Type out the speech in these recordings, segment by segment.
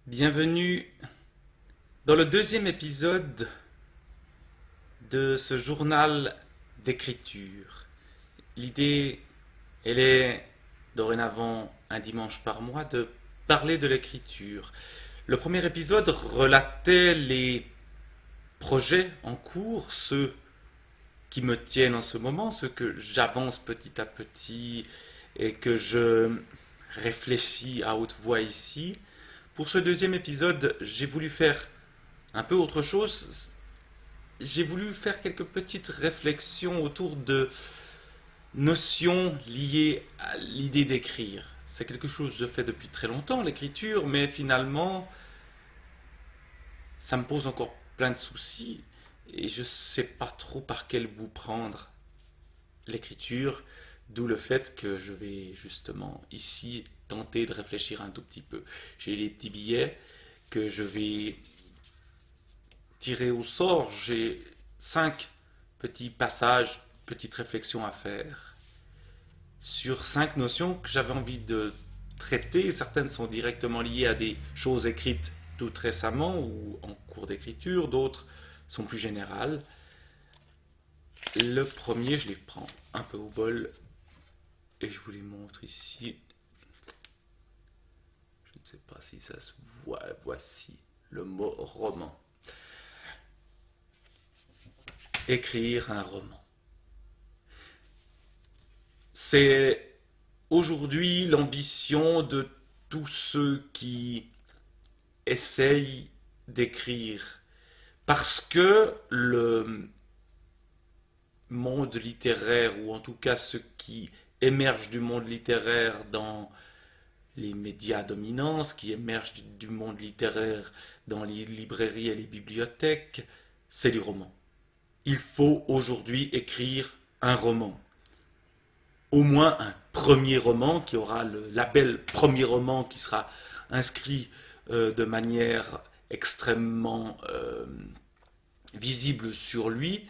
Bienvenue dans le deuxième épisode de ce journal d'écriture. L'idée, elle est dorénavant un dimanche par mois de parler de l'écriture. Le premier épisode relatait les projets en cours, ceux qui me tiennent en ce moment, ceux que j'avance petit à petit et que je réfléchis à haute voix ici. Pour ce deuxième épisode, j'ai voulu faire un peu autre chose. J'ai voulu faire quelques petites réflexions autour de notions liées à l'idée d'écrire. C'est quelque chose que je fais depuis très longtemps, l'écriture, mais finalement, ça me pose encore plein de soucis et je ne sais pas trop par quel bout prendre l'écriture, d'où le fait que je vais justement ici tenter de réfléchir un tout petit peu. J'ai les petits billets que je vais tirer au sort. J'ai 5 petits passages, petites réflexions à faire sur 5 notions que j'avais envie de traiter. Certaines sont directement liées à des choses écrites tout récemment ou en cours d'écriture, d'autres sont plus générales. Le premier, je les prends un peu au bol et je vous les montre ici. Je ne sais pas si ça se voit. Voici le mot roman. Écrire un roman. C'est aujourd'hui l'ambition de tous ceux qui essayent d'écrire. Parce que le monde littéraire, ou en tout cas ce qui émerge du monde littéraire dans les médias dominants, ce qui émerge du monde littéraire dans les librairies et les bibliothèques, c'est les romans. Il faut aujourd'hui écrire un roman. Au moins un premier roman qui aura le label premier roman qui sera inscrit de manière extrêmement visible sur lui.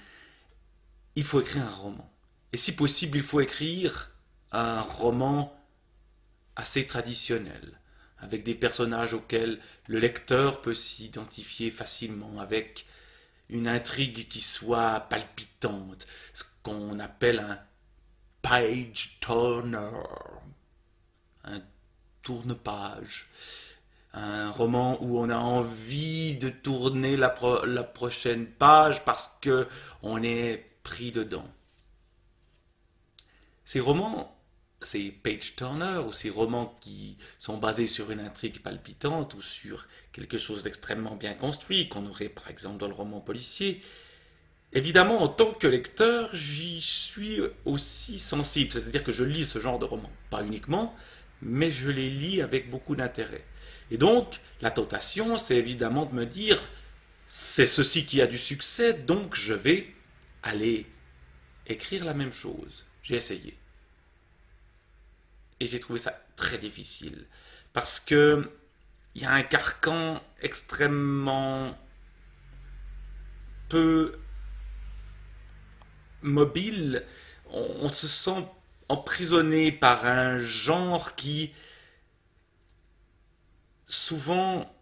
Il faut écrire un roman. Et si possible, il faut écrire un roman assez traditionnel, avec des personnages auxquels le lecteur peut s'identifier facilement, avec une intrigue qui soit palpitante, ce qu'on appelle un page turner, un tourne-page, un roman où on a envie de tourner la prochaine page parce que on est pris dedans. Ces romans, ces page turners ou ces romans qui sont basés sur une intrigue palpitante ou sur quelque chose d'extrêmement bien construit, qu'on aurait par exemple dans le roman policier, évidemment, en tant que lecteur, j'y suis aussi sensible. C'est-à-dire que je lis ce genre de romans. Pas uniquement, mais je les lis avec beaucoup d'intérêt. Et donc, la tentation, c'est évidemment de me dire, c'est ceci qui a du succès, donc je vais aller écrire la même chose. J'ai essayé. Et j'ai trouvé ça très difficile. Parce que il y a un carcan extrêmement peu mobile, on se sent emprisonné par un genre qui souvent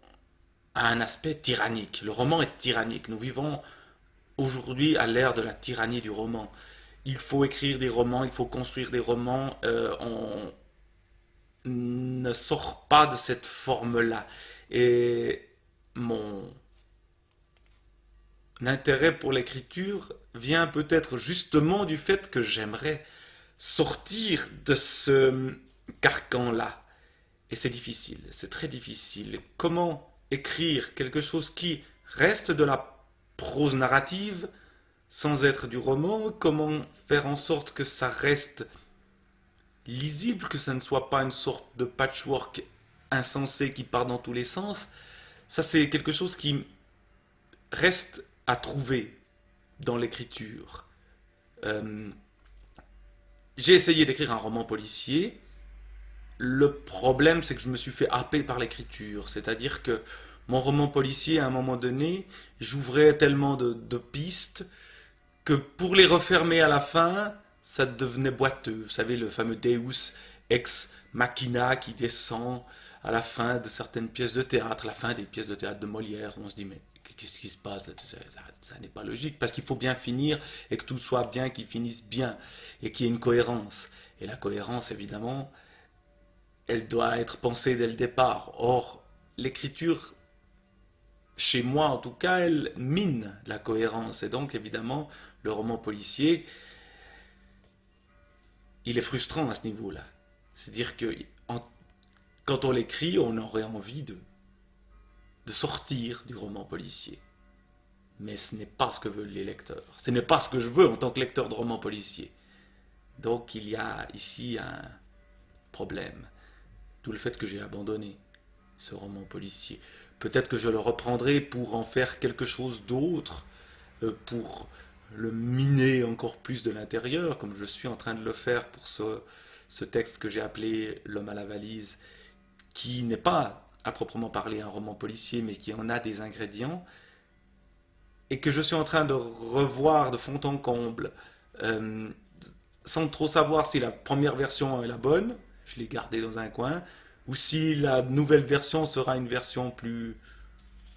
a un aspect tyrannique. Le roman est tyrannique. Nous vivons aujourd'hui à l'ère de la tyrannie du roman. Il faut écrire des romans, il faut construire des romans. On ne sort pas de cette forme-là. Et mon l'intérêt pour l'écriture vient peut-être justement du fait que j'aimerais sortir de ce carcan-là. Et c'est difficile, c'est très difficile. Comment écrire quelque chose qui reste de la prose narrative sans être du roman? Comment faire en sorte que ça reste lisible, que ça ne soit pas une sorte de patchwork insensé qui part dans tous les sens? Ça, c'est quelque chose qui reste à trouver dans l'écriture. Euh, j'ai essayé d'écrire un roman policier. Le problème, c'est que je me suis fait happer par l'écriture. C'est-à-dire que mon roman policier, à un moment donné, j'ouvrais tellement de pistes que pour les refermer à la fin, ça devenait boiteux. Vous savez, le fameux Deus ex machina qui descend à la fin de certaines pièces de théâtre, la fin des pièces de théâtre de Molière, où on se dit mais qu'est-ce qui se passe là, ça n'est pas logique, parce qu'il faut bien finir et que tout soit bien, qu'il finisse bien et qu'il y ait une cohérence. Et la cohérence, évidemment, elle doit être pensée dès le départ. Or, l'écriture, chez moi en tout cas, elle mine la cohérence. Et donc, évidemment, le roman policier, il est frustrant à ce niveau-là. C'est-à-dire que quand on l'écrit, on aurait envie de sortir du roman policier. Mais ce n'est pas ce que veulent les lecteurs. Ce n'est pas ce que je veux en tant que lecteur de roman policier. Donc il y a ici un problème. D'où le fait que j'ai abandonné ce roman policier. Peut-être que je le reprendrai pour en faire quelque chose d'autre, pour le miner encore plus de l'intérieur, comme je suis en train de le faire pour ce texte que j'ai appelé L'homme à la valise, qui n'est pas à proprement parler un roman policier, mais qui en a des ingrédients, et que je suis en train de revoir de fond en comble, euh, sans trop savoir si la première version est la bonne, je l'ai gardée dans un coin, ou si la nouvelle version sera une version plus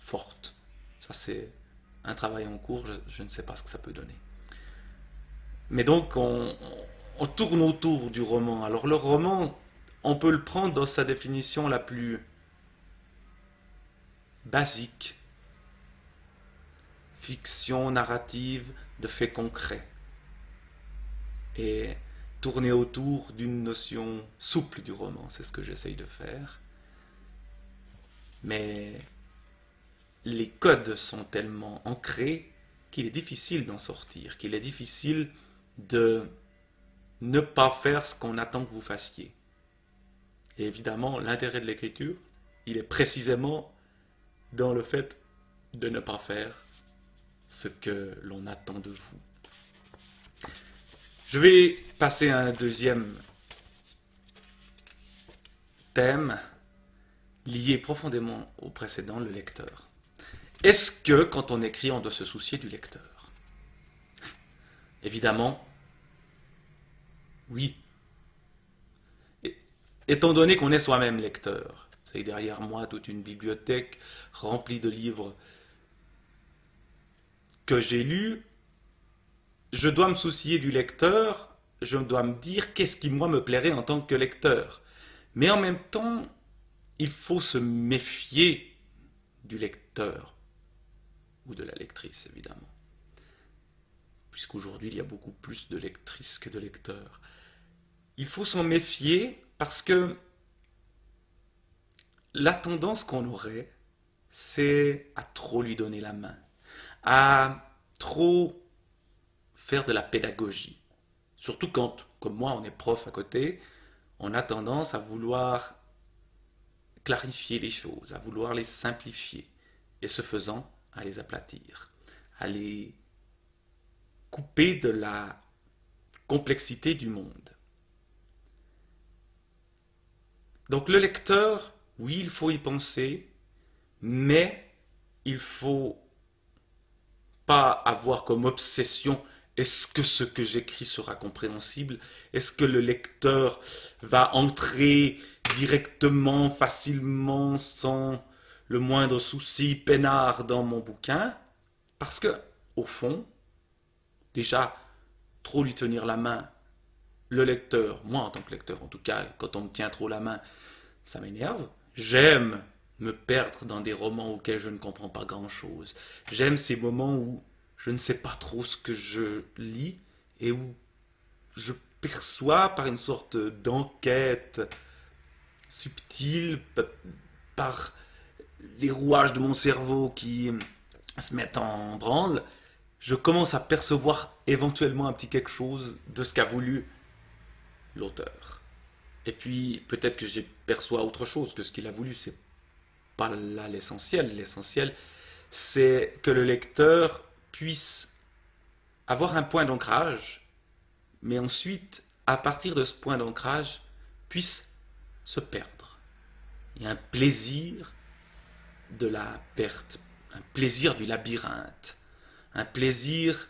forte. Ça, c'est un travail en cours, je ne sais pas ce que ça peut donner. Mais donc, on tourne autour du roman. Alors, le roman, on peut le prendre dans sa définition la plus basique. Fiction narrative de faits concrets. Et tourner autour d'une notion souple du roman, c'est ce que j'essaye de faire. Mais les codes sont tellement ancrés qu'il est difficile d'en sortir, qu'il est difficile de ne pas faire ce qu'on attend que vous fassiez. Et évidemment, l'intérêt de l'écriture, il est précisément dans le fait de ne pas faire ce que l'on attend de vous. Je vais passer à un deuxième thème lié profondément au précédent, le lecteur. Est-ce que quand on écrit, on doit se soucier du lecteur? Évidemment, oui. Étant donné qu'on est soi-même lecteur, c'est derrière moi toute une bibliothèque remplie de livres que j'ai lus, je dois me soucier du lecteur, je dois me dire qu'est-ce qui moi me plairait en tant que lecteur. Mais en même temps, il faut se méfier du lecteur, ou de la lectrice évidemment, puisqu'aujourd'hui il y a beaucoup plus de lectrices que de lecteurs. Il faut s'en méfier parce que la tendance qu'on aurait, c'est à trop lui donner la main, à trop faire de la pédagogie. Surtout quand, comme moi, on est prof à côté, on a tendance à vouloir clarifier les choses, à vouloir les simplifier, et ce faisant, à les aplatir, à les couper de la complexité du monde. Donc le lecteur, oui, il faut y penser, mais il faut pas avoir comme obsession est-ce que ce que j'écris sera compréhensible? Est-ce que le lecteur va entrer directement, facilement, sans le moindre souci, peinard dans mon bouquin? Parce que, au fond, déjà, trop lui tenir la main, le lecteur, moi en tant que lecteur en tout cas, quand on me tient trop la main, ça m'énerve. J'aime me perdre dans des romans auxquels je ne comprends pas grand-chose. J'aime ces moments où je ne sais pas trop ce que je lis et où je perçois par une sorte d'enquête subtile, par les rouages de mon cerveau qui se mettent en branle, je commence à percevoir éventuellement un petit quelque chose de ce qu'a voulu l'auteur. Et puis peut-être que je perçois autre chose que ce qu'il a voulu, c'est pas là l'essentiel. L'essentiel, c'est que le lecteur puisse avoir un point d'ancrage, mais ensuite, à partir de ce point d'ancrage, puisse se perdre. Il y a un plaisir de la perte, un plaisir du labyrinthe, un plaisir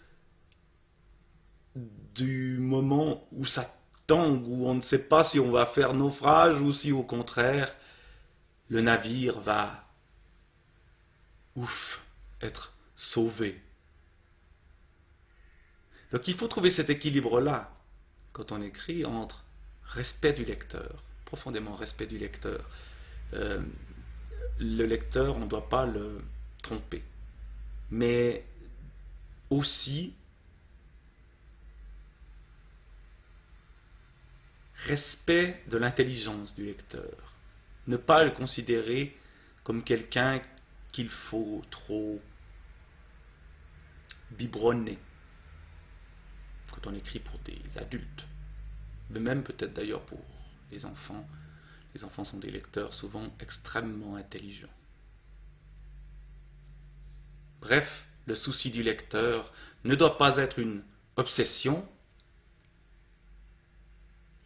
du moment où ça tangue où on ne sait pas si on va faire naufrage ou si au contraire le navire va, ouf, être sauvé. Donc il faut trouver cet équilibre-là quand on écrit entre respect du lecteur, profondément respect du lecteur. Euh, le lecteur, on ne doit pas le tromper, mais aussi respect de l'intelligence du lecteur. Ne pas le considérer comme quelqu'un qu'il faut trop biberonner quand on écrit pour des adultes, mais même peut-être d'ailleurs pour les enfants. Les enfants sont des lecteurs souvent extrêmement intelligents. Bref, le souci du lecteur ne doit pas être une obsession,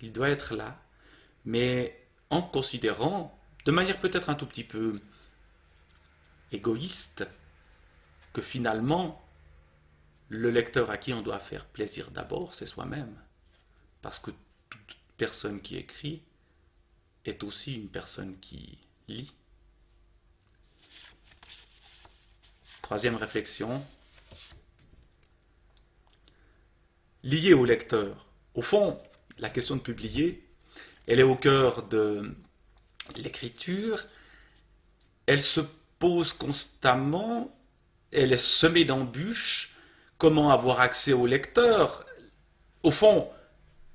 il doit être là, mais en considérant, de manière peut-être un tout petit peu égoïste, que finalement, le lecteur à qui on doit faire plaisir d'abord, c'est soi-même. Parce que toute personne qui écrit est aussi une personne qui lit. Troisième réflexion, liée au lecteur. Au fond, la question de publier, elle est au cœur de l'écriture, elle se pose constamment, elle est semée d'embûches. Comment avoir accès au lecteur? Au fond,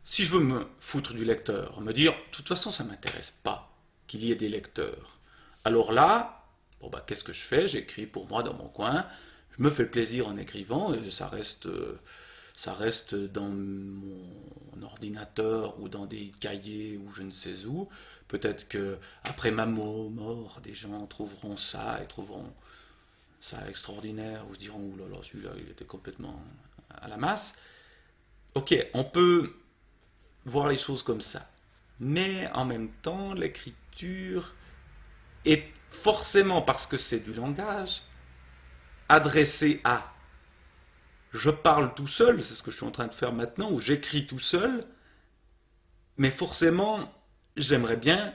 si je veux me foutre du lecteur, me dire, de toute façon, ça ne m'intéresse pas qu'il y ait des lecteurs. Alors là, bon bah, qu'est-ce que je fais? J'écris pour moi dans mon coin, je me fais plaisir en écrivant, et ça reste dans mon ordinateur ou dans des cahiers ou je ne sais où. Peut-être que après ma mort, des gens trouveront ça et trouveront ça extraordinaire, ou se diront, ouh là là, celui-là, il était complètement à la masse. Ok, on peut voir les choses comme ça. Mais en même temps, l'écriture est forcément, parce que c'est du langage, adressée à. Je parle tout seul, c'est ce que je suis en train de faire maintenant, ou j'écris tout seul, mais forcément, j'aimerais bien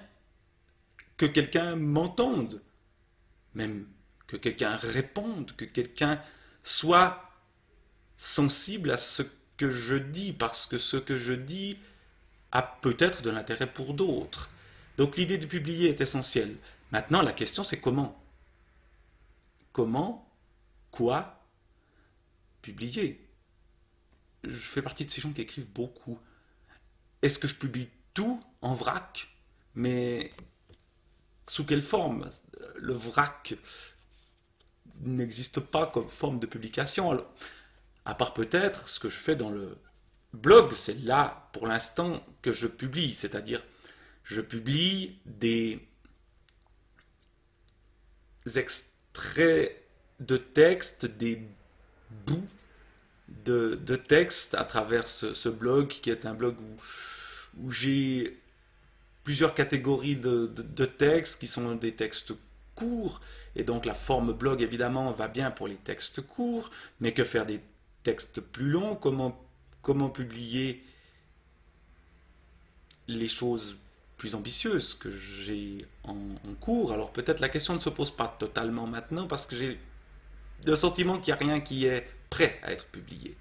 que quelqu'un m'entende, même que quelqu'un réponde, que quelqu'un soit sensible à ce que je dis, parce que ce que je dis a peut-être de l'intérêt pour d'autres. Donc l'idée de publier est essentielle. Maintenant, la question c'est comment? Comment, quoi publier? Je fais partie de ces gens qui écrivent beaucoup. Est-ce que je publie tout en vrac? Mais sous quelle forme? Le vrac n'existe pas comme forme de publication. Alors, à part peut-être ce que je fais dans le blog, c'est là pour l'instant que je publie, c'est-à-dire je publie des extraits de texte, des bouts de texte à travers ce blog qui est un blog où j'ai plusieurs catégories de textes qui sont des textes courts, et donc la forme blog évidemment va bien pour les textes courts, mais que faire des textes plus longs? Comment publier les choses plus ambitieuses que j'ai en cours? Alors peut-être la question ne se pose pas totalement maintenant parce que j'ai le sentiment qu'il n'y a rien qui est prêt à être publié.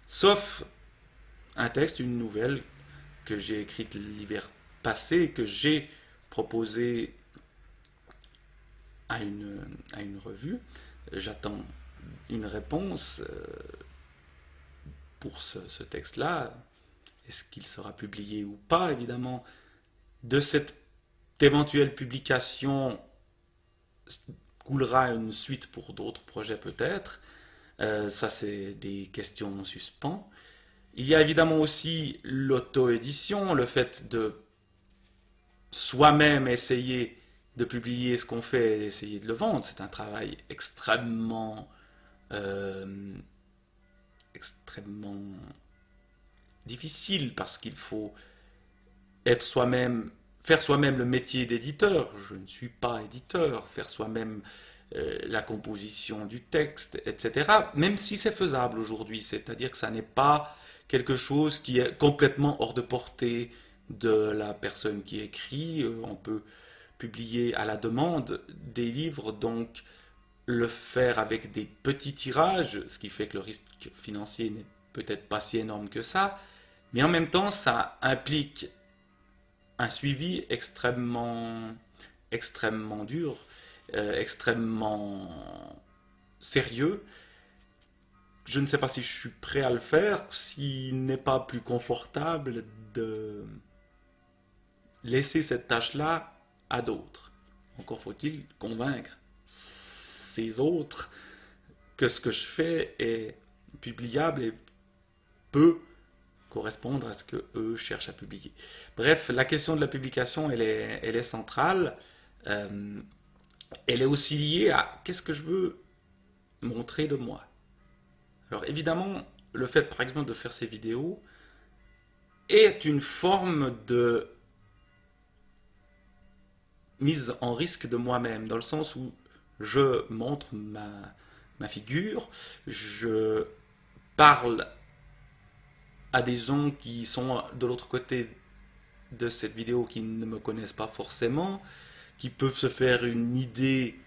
Sauf un texte, une nouvelle que j'ai écrite l'hiver passé, que j'ai proposé à une revue. J'attends une réponse pour ce texte-là. Est-ce qu'il sera publié ou pas, évidemment? De cette éventuelle publication coulera une suite pour d'autres projets peut-être. Ça, c'est des questions en suspens. Il y a évidemment aussi l'auto-édition, le fait de soi-même essayer de publier ce qu'on fait et essayer de le vendre. C'est un travail euh, extrêmement difficile parce qu'il faut être soi-même, faire soi-même le métier d'éditeur. Je ne suis pas éditeur, faire soi-même la composition du texte, etc. Même si c'est faisable aujourd'hui, c'est-à-dire que ça n'est pas quelque chose qui est complètement hors de portée de la personne qui écrit. On peut publier à la demande des livres, donc le faire avec des petits tirages, ce qui fait que le risque financier n'est peut-être pas si énorme que ça, mais en même temps, ça implique un suivi extrêmement dur, extrêmement sérieux. Je ne sais pas si je suis prêt à le faire, s'il n'est pas plus confortable de laisser cette tâche-là à d'autres. Encore faut-il convaincre ces autres que ce que je fais est publiable et peut correspondre à ce que eux cherchent à publier. Bref, la question de la publication, elle est centrale. Euh, Elle est aussi liée à qu'est-ce que je veux montrer de moi. Alors évidemment, le fait par exemple de faire ces vidéos est une forme de mise en risque de moi-même, dans le sens où je montre ma figure, je parle à des gens qui sont de l'autre côté de cette vidéo qui ne me connaissent pas forcément, qui peuvent se faire une idée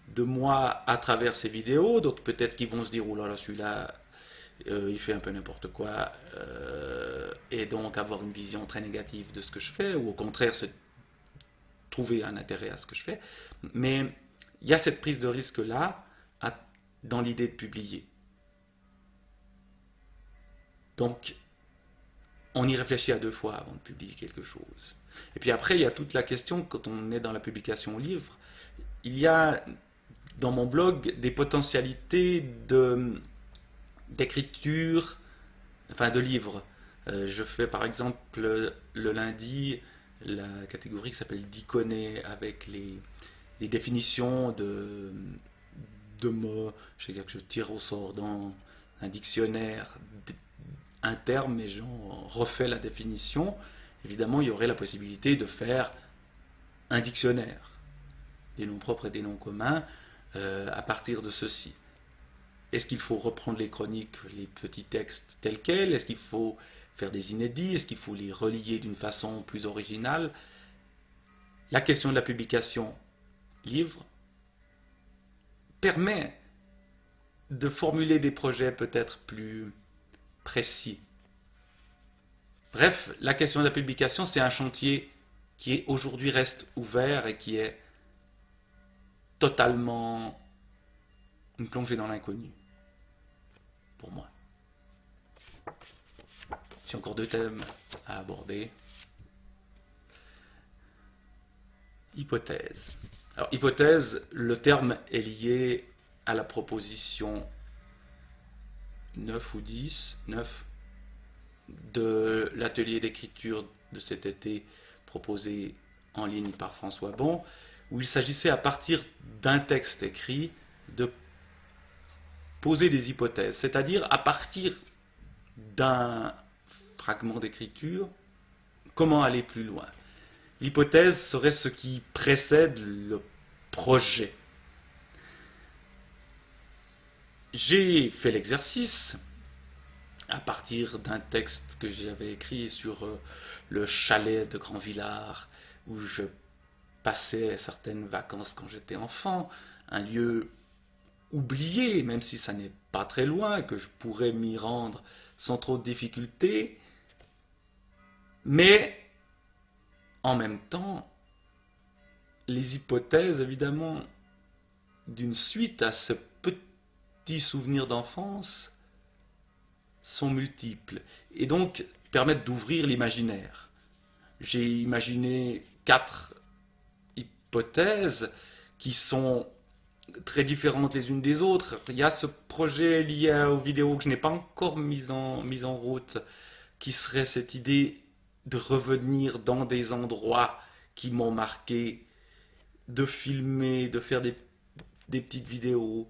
de moi à travers ces vidéos, donc peut-être qu'ils vont se dire, oh là là, celui-là, il fait un peu n'importe quoi, et donc avoir une vision très négative de ce que je fais, ou au contraire se trouver un intérêt à ce que je fais. Mais il y a cette prise de risque-là dans l'idée de publier. Donc, on y réfléchit à deux fois avant de publier quelque chose. Et puis après, il y a toute la question, quand on est dans la publication au livre, il y a dans mon blog des potentialités d'écriture, enfin de livres. Je fais par exemple le lundi la catégorie qui s'appelle Diconé avec les définitions de mots. C'est-à-dire que je tire au sort dans un dictionnaire un terme et j'en refais la définition. Évidemment, il y aurait la possibilité de faire un dictionnaire, des noms propres et des noms communs, à partir de ceci. Est-ce qu'il faut reprendre les chroniques, les petits textes tels quels? Est-ce qu'il faut faire des inédits? Est-ce qu'il faut les relier d'une façon plus originale? La question de la publication livre permet de formuler des projets peut-être plus précis. Bref, la question de la publication, c'est un chantier qui aujourd'hui reste ouvert et qui est totalement une plongée dans l'inconnu, pour moi. J'ai encore deux thèmes à aborder. Hypothèse. Alors, hypothèse, le terme est lié à la proposition 9 ou 10, 9, de l'atelier d'écriture de cet été proposé en ligne par François Bon, où il s'agissait à partir d'un texte écrit de poser des hypothèses, c'est-à-dire à partir d'un fragment d'écriture, comment aller plus loin. L'hypothèse serait ce qui précède le projet. J'ai fait l'exercice à partir d'un texte que j'avais écrit sur le chalet de Grand-Villard, où je passais certaines vacances quand j'étais enfant, un lieu oublié, même si ça n'est pas très loin, que je pourrais m'y rendre sans trop de difficultés, mais en même temps, les hypothèses, évidemment, d'une suite à ce petit souvenir d'enfance sont multiples et donc permettent d'ouvrir l'imaginaire. J'ai imaginé 4 hypothèses qui sont très différentes les unes des autres. Il y a ce projet lié aux vidéos que je n'ai pas encore mis en route, qui serait cette idée de revenir dans des endroits qui m'ont marqué, de filmer, de faire des petites vidéos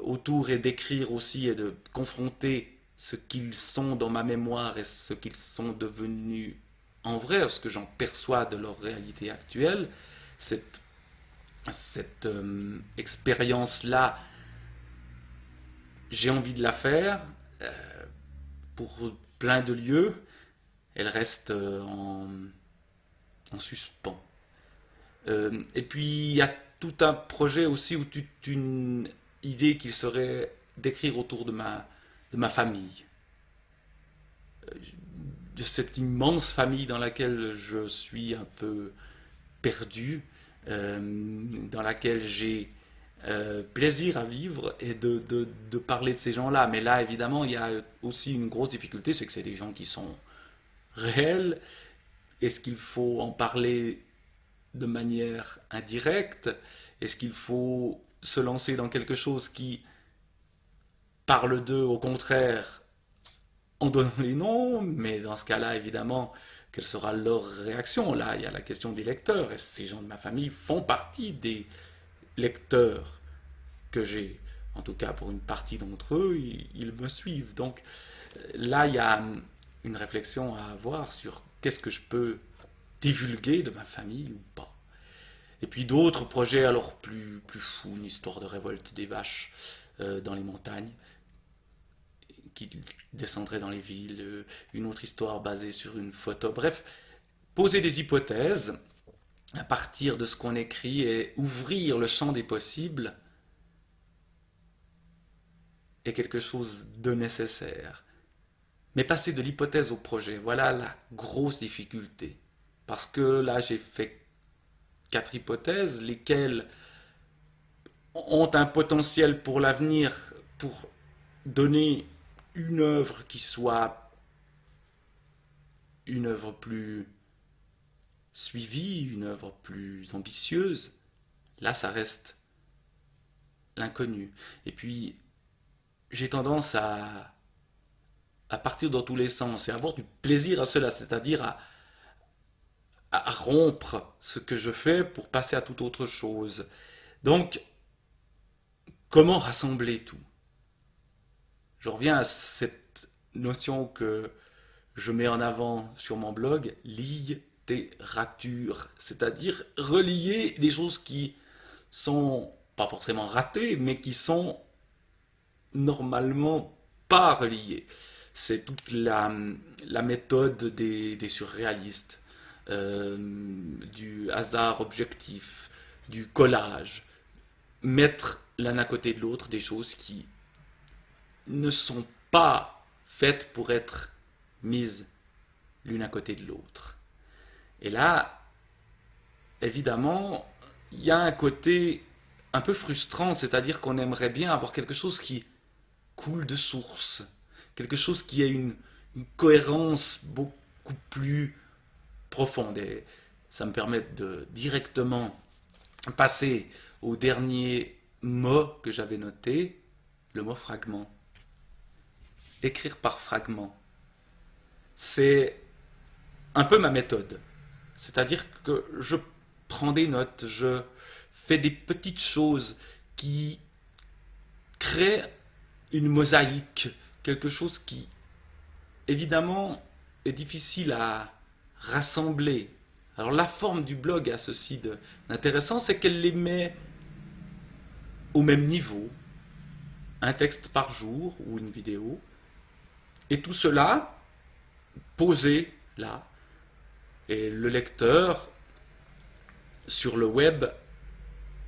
autour et d'écrire aussi et de confronter ce qu'ils sont dans ma mémoire et ce qu'ils sont devenus en vrai, ce que j'en perçois de leur réalité actuelle. Cette expérience-là, j'ai envie de la faire pour plein de lieux, elle reste en suspens. Et puis il y a tout un projet aussi, ou toute une idée qu'il serait d'écrire autour de ma famille, de cette immense famille dans laquelle je suis un peu perdu, dans laquelle j'ai plaisir à vivre et de parler de ces gens-là. Mais là, évidemment, il y a aussi une grosse difficulté, c'est que c'est des gens qui sont réels. Est-ce qu'il faut en parler de manière indirecte? Est-ce qu'il faut se lancer dans quelque chose qui parle d'eux, au contraire, en donnant les noms? Mais dans ce cas-là, évidemment, quelle sera leur réaction? Là, il y a la question des lecteurs. Et ces gens de ma famille font partie des lecteurs que j'ai. En tout cas, pour une partie d'entre eux, ils me suivent. Donc là, il y a une réflexion à avoir sur qu'est-ce que je peux divulguer de ma famille ou pas. Et puis d'autres projets alors plus fous, une histoire de révolte des vaches dans les montagnes qui descendrait dans les villes, une autre histoire basée sur une photo. Bref, poser des hypothèses à partir de ce qu'on écrit et ouvrir le champ des possibles est quelque chose de nécessaire. Mais passer de l'hypothèse au projet, voilà la grosse difficulté. Parce que là, j'ai fait 4 hypothèses, lesquelles ont un potentiel pour l'avenir, pour donner une œuvre qui soit une œuvre plus suivie, une œuvre plus ambitieuse. Là, ça reste l'inconnu. Et puis, j'ai tendance à partir dans tous les sens et à avoir du plaisir à cela, c'est-à-dire à rompre ce que je fais pour passer à toute autre chose. Donc, comment rassembler tout? Je reviens à cette notion que je mets en avant sur mon blog, littérature, c'est-à-dire relier les choses qui sont pas forcément ratées, mais qui sont normalement pas reliées. C'est toute la méthode des surréalistes, du hasard objectif, du collage. Mettre l'un à côté de l'autre des choses qui ne sont pas faites pour être mises l'une à côté de l'autre. Et là, évidemment, il y a un côté un peu frustrant, c'est-à-dire qu'on aimerait bien avoir quelque chose qui coule de source, quelque chose qui ait une cohérence beaucoup plus profonde. Et ça me permet de directement passer au dernier mot que j'avais noté, le mot fragment. Écrire par fragment. C'est un peu ma méthode. C'est-à-dire que je prends des notes, je fais des petites choses qui créent une mosaïque, quelque chose qui, évidemment, est difficile à rassembler. Alors la forme du blog a ceci d'intéressant, c'est qu'elle les met au même niveau, un texte par jour ou une vidéo, et tout cela posé là. Et le lecteur sur le web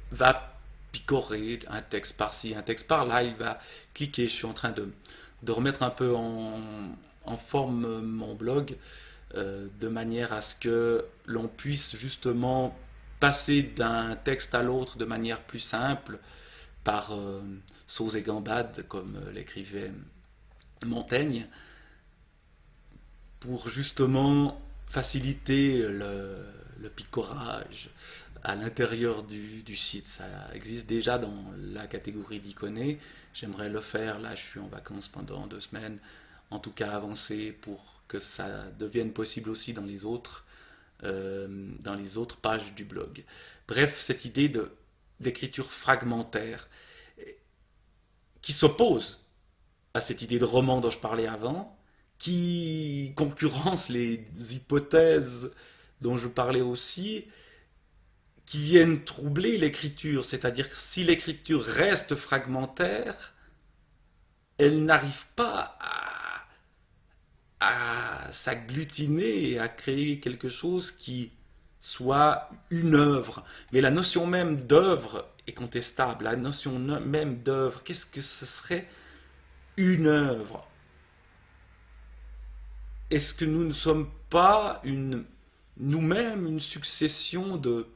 va picorer un texte par-ci, un texte par-là, il va cliquer. Je suis en train de remettre un peu en forme mon blog de manière à ce que l'on puisse justement passer d'un texte à l'autre de manière plus simple par sauts et gambades comme l'écrivait Montaigne pour justement faciliter le picorage à l'intérieur du site. Ça existe déjà dans la catégorie d'Iconé. J'aimerais le faire. Là, je suis en vacances pendant 2 semaines. En tout cas, avancer pour que ça devienne possible aussi dans les autres pages du blog. Bref, cette idée d'écriture fragmentaire qui s'oppose à cette idée de roman dont je parlais avant, qui concurrence les hypothèses dont je parlais aussi, qui viennent troubler l'écriture. C'est-à-dire que si l'écriture reste fragmentaire, elle n'arrive pas à s'agglutiner et à créer quelque chose qui soit une œuvre. Mais la notion même d'œuvre est contestable. La notion même d'œuvre, qu'est-ce que ce serait une œuvre? Est-ce que nous ne sommes pas nous-mêmes une succession de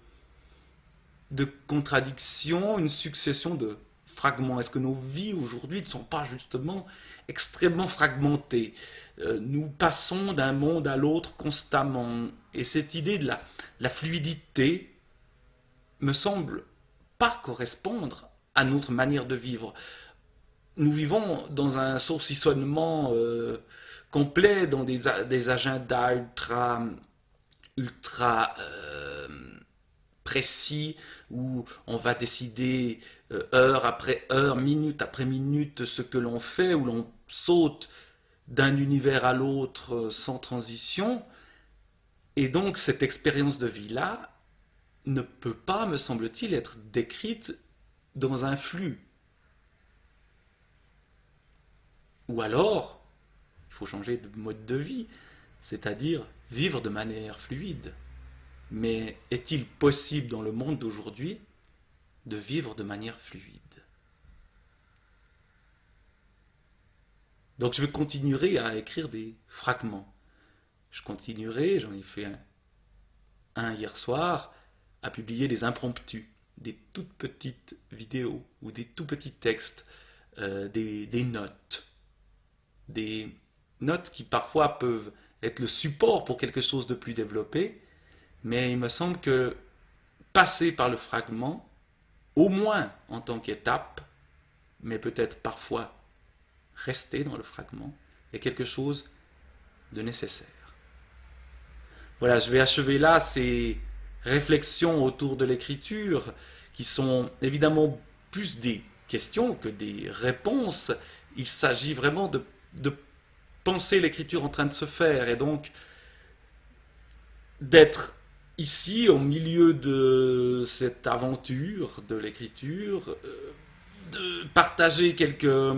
contradictions, une succession de fragments? Est-ce que nos vies aujourd'hui ne sont pas justement extrêmement fragmentées? Nous passons d'un monde à l'autre constamment. Et cette idée de la fluidité me semble pas correspondre à notre manière de vivre. Nous vivons dans un saucissonnement complet, dans des agendas ultra précis, où on va décider heure après heure, minute après minute ce que l'on fait, où l'on saute d'un univers à l'autre sans transition. Et donc cette expérience de vie-là ne peut pas, me semble-t-il, être décrite dans un flux. Ou alors, il faut changer de mode de vie, c'est-à-dire vivre de manière fluide. Mais est-il possible dans le monde d'aujourd'hui de vivre de manière fluide? Donc je continuerai à écrire des fragments. Je continuerai, j'en ai fait un hier soir, à publier des impromptus, des toutes petites vidéos ou des tout petits textes, des notes. Des notes qui parfois peuvent être le support pour quelque chose de plus développé, mais il me semble que passer par le fragment, au moins en tant qu'étape, mais peut-être parfois rester dans le fragment, est quelque chose de nécessaire. Voilà, je vais achever là ces réflexions autour de l'écriture, qui sont évidemment plus des questions que des réponses. Il s'agit vraiment de penser l'écriture en train de se faire, et donc d'être ici au milieu de cette aventure de l'écriture, de partager quelques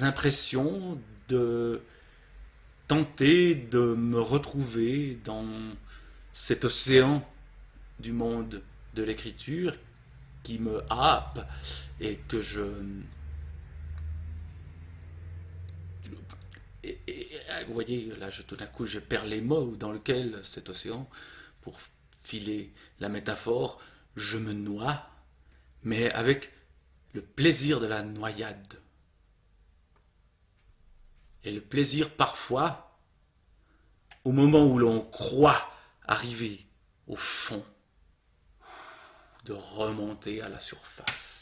impressions, de tenter de me retrouver dans cet océan du monde de l'écriture qui me happe et que je... vous voyez, là, tout d'un coup, je perds les mots dans lequel cet océan, pour filer la métaphore, je me noie, mais avec le plaisir de la noyade. Et le plaisir parfois, au moment où l'on croit arriver au fond, de remonter à la surface.